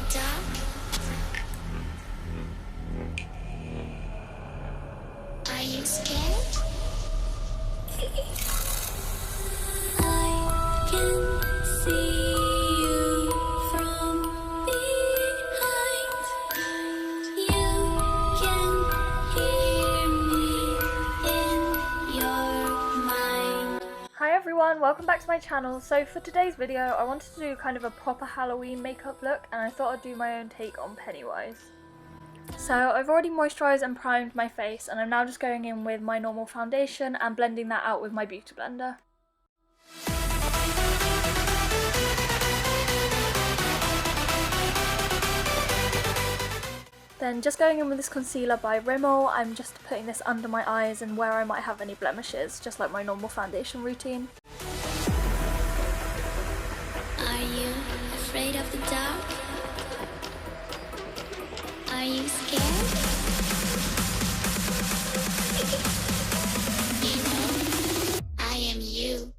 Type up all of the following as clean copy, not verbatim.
dark? Are you scared? I can see you from behind. You can hear me in your mind. Hi everyone, welcome back to my channel. So for today's video I wanted to do kind of a proper Halloween makeup look, and I thought I'd do my own take on Pennywise. So I've already moisturised and primed my face, and I'm now just going in with my normal foundation and blending that out with my beauty blender. Then just going in with this concealer by Rimmel, I'm just putting this under my eyes and where I might have any blemishes, just like my normal foundation routine. Are you afraid of the dark? Are you scared? You know, I am you.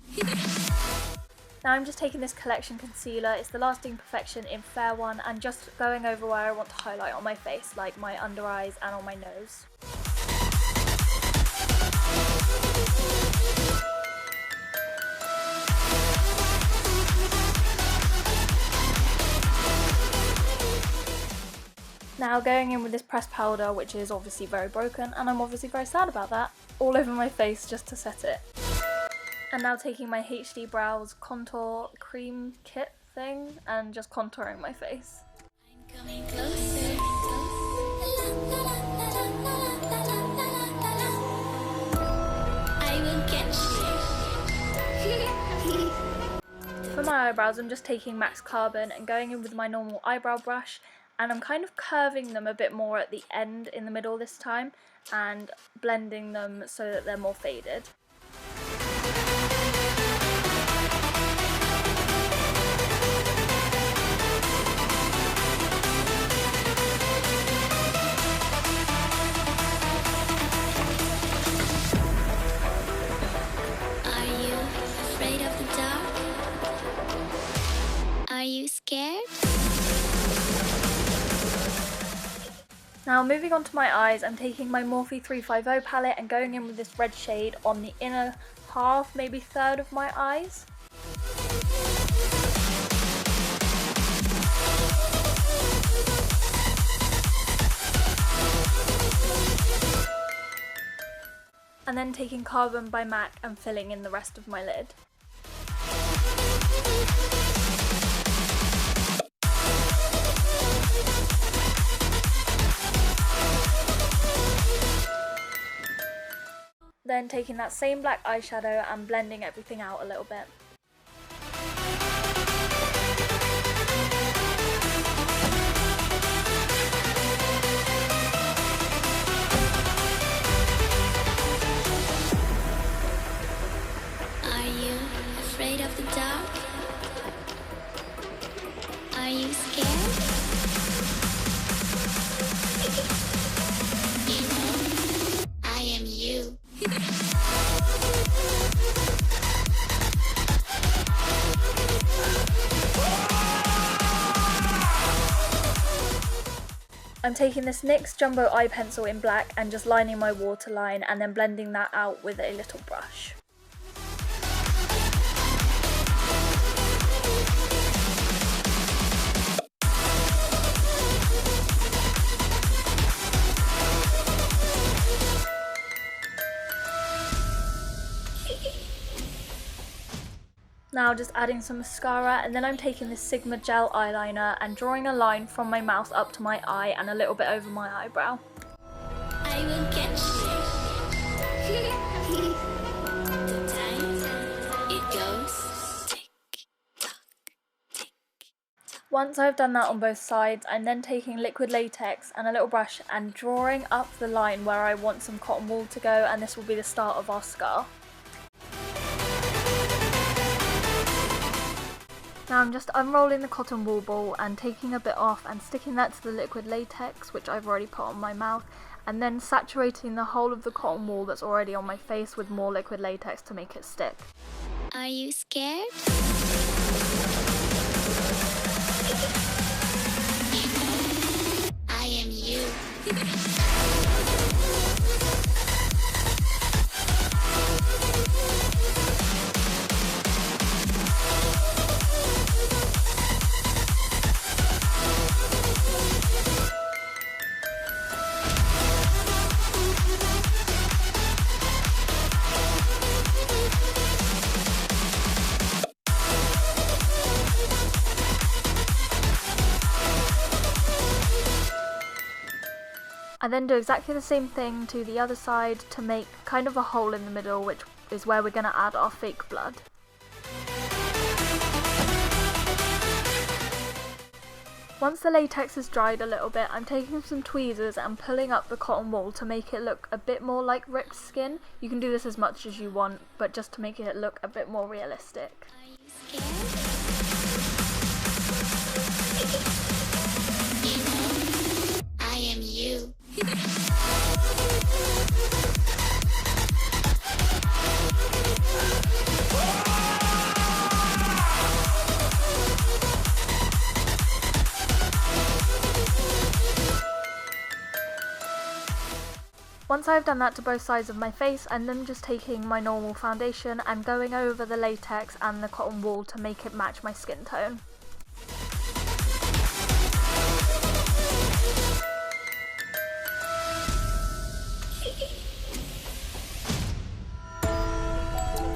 Now I'm just taking this collection concealer, it's the Lasting Perfection in Fair One, and just going over where I want to highlight on my face, like my under eyes and on my nose. Now going in with this pressed powder, which is obviously very broken, and I'm obviously very sad about that, all over my face just to set it. And now taking my HD Brows Contour Cream Kit thing and just contouring my face. I'm coming closer. I will catch you. For my eyebrows, I'm just taking MAC Carbon and going in with my normal eyebrow brush, and I'm kind of curving them a bit more at the end in the middle this time and blending them so that they're more faded. Are you scared? Now moving on to my eyes, I'm taking my Morphe 350 palette and going in with this red shade on the inner half, maybe third of my eyes. And then taking Carbon by MAC and filling in the rest of my lid. Then taking that same black eyeshadow and blending everything out a little bit. Are you afraid of the dark? Are you scared? You know, I am you. I'm taking this NYX Jumbo Eye Pencil in black and just lining my waterline and then blending that out with a little brush. Now just adding some mascara, and then I'm taking this Sigma gel eyeliner and drawing a line from my mouth up to my eye and a little bit over my eyebrow. I will catch you. The time it goes tick tock, tick tock. Once I've done that on both sides, I'm then taking liquid latex and a little brush and drawing up the line where I want some cotton wool to go, and this will be the start of our scar. Now I'm just unrolling the cotton wool ball and taking a bit off and sticking that to the liquid latex, which I've already put on my mouth, and then saturating the whole of the cotton wool that's already on my face with more liquid latex to make it stick. Are you scared? You I then do exactly the same thing to the other side to make kind of a hole in the middle, which is where we're going to add our fake blood. Once the latex has dried a little bit, I'm taking some tweezers and pulling up the cotton wool to make it look a bit more like ripped skin. You can do this as much as you want, but just to make it look a bit more realistic. Are you scared? I am you. Once I've done that to both sides of my face, I'm then just taking my normal foundation and going over the latex and the cotton wool to make it match my skin tone.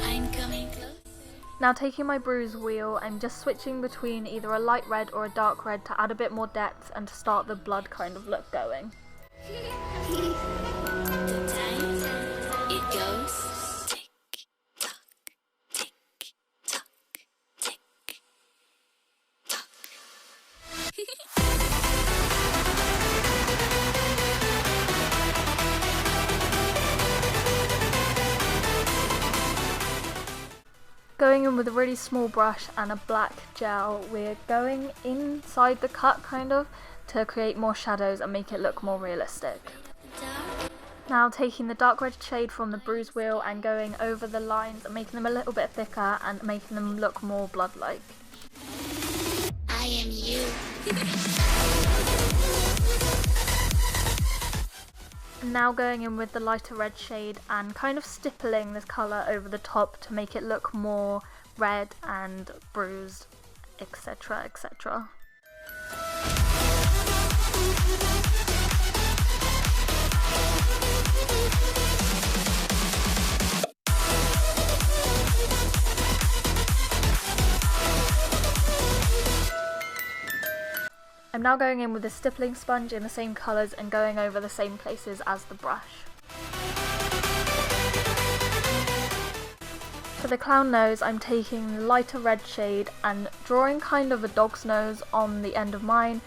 I'm coming closer. Now taking my bruise wheel, I'm just switching between either a light red or a dark red to add a bit more depth and to start the blood kind of look going. The time it goes tick tock, tick tock, tick tock. Going in with a really small brush and a black gel, we're going inside the cut kind of to create more shadows and make it look more realistic. Dark. Now taking the dark red shade from the bruise wheel and going over the lines and making them a little bit thicker and making them look more blood-like. I am you. Now going in with the lighter red shade and kind of stippling this colour over the top to make it look more red and bruised, etc, etc. I'm now going in with a stippling sponge in the same colours and going over the same places as the brush. For the clown nose, I'm taking the lighter red shade and drawing kind of a dog's nose on the end of mine,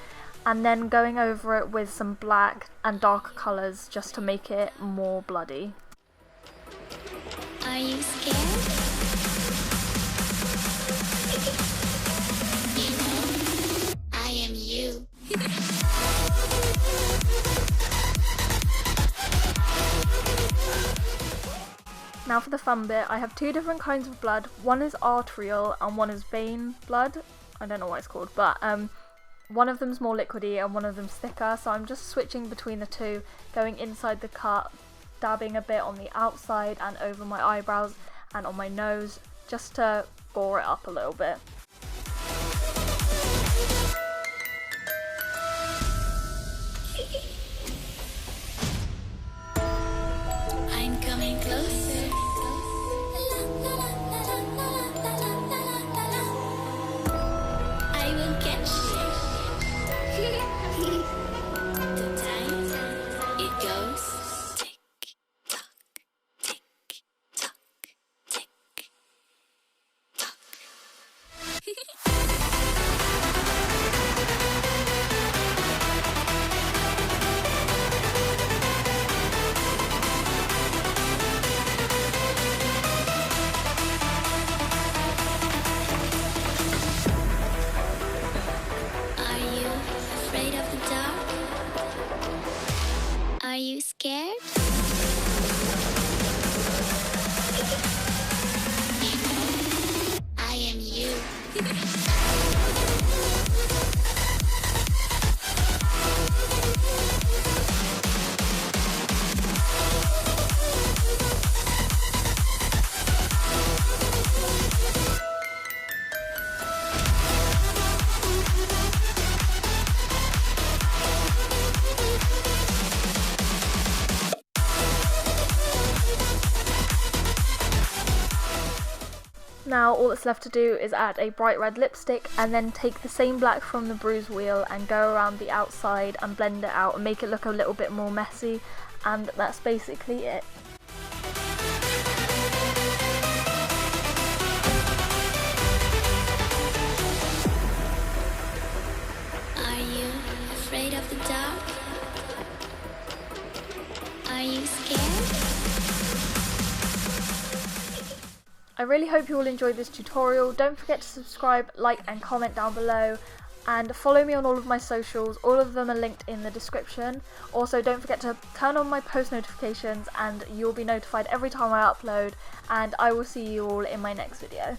and then going over it with some black and darker colours just to make it more bloody. Are you scared? You know, I am you. Now for the fun bit, I have two different kinds of blood. One is arterial and one is vein blood. I don't know what it's called, but one of them's more liquidy and one of them's thicker, so I'm just switching between the two, going inside the cut, dabbing a bit on the outside and over my eyebrows and on my nose, just to gore it up a little bit. I'm coming closer. I will catch you. The time it goes tick tock, tick tock, tick tock. Are you afraid of the dark? Are you scared? You know, I am you. now all that's left to do is add a bright red lipstick and then take the same black from the bruise wheel and go around the outside and blend it out and make it look a little bit more messy, and that's basically it. Are you afraid of the dark? Are you scared? I really hope you all enjoyed this tutorial. Don't forget to subscribe, like and comment down below, and follow me on all of my socials. All of them are linked in the description. Also, don't forget to turn on my post notifications and you'll be notified every time I upload, and I will see you all in my next video.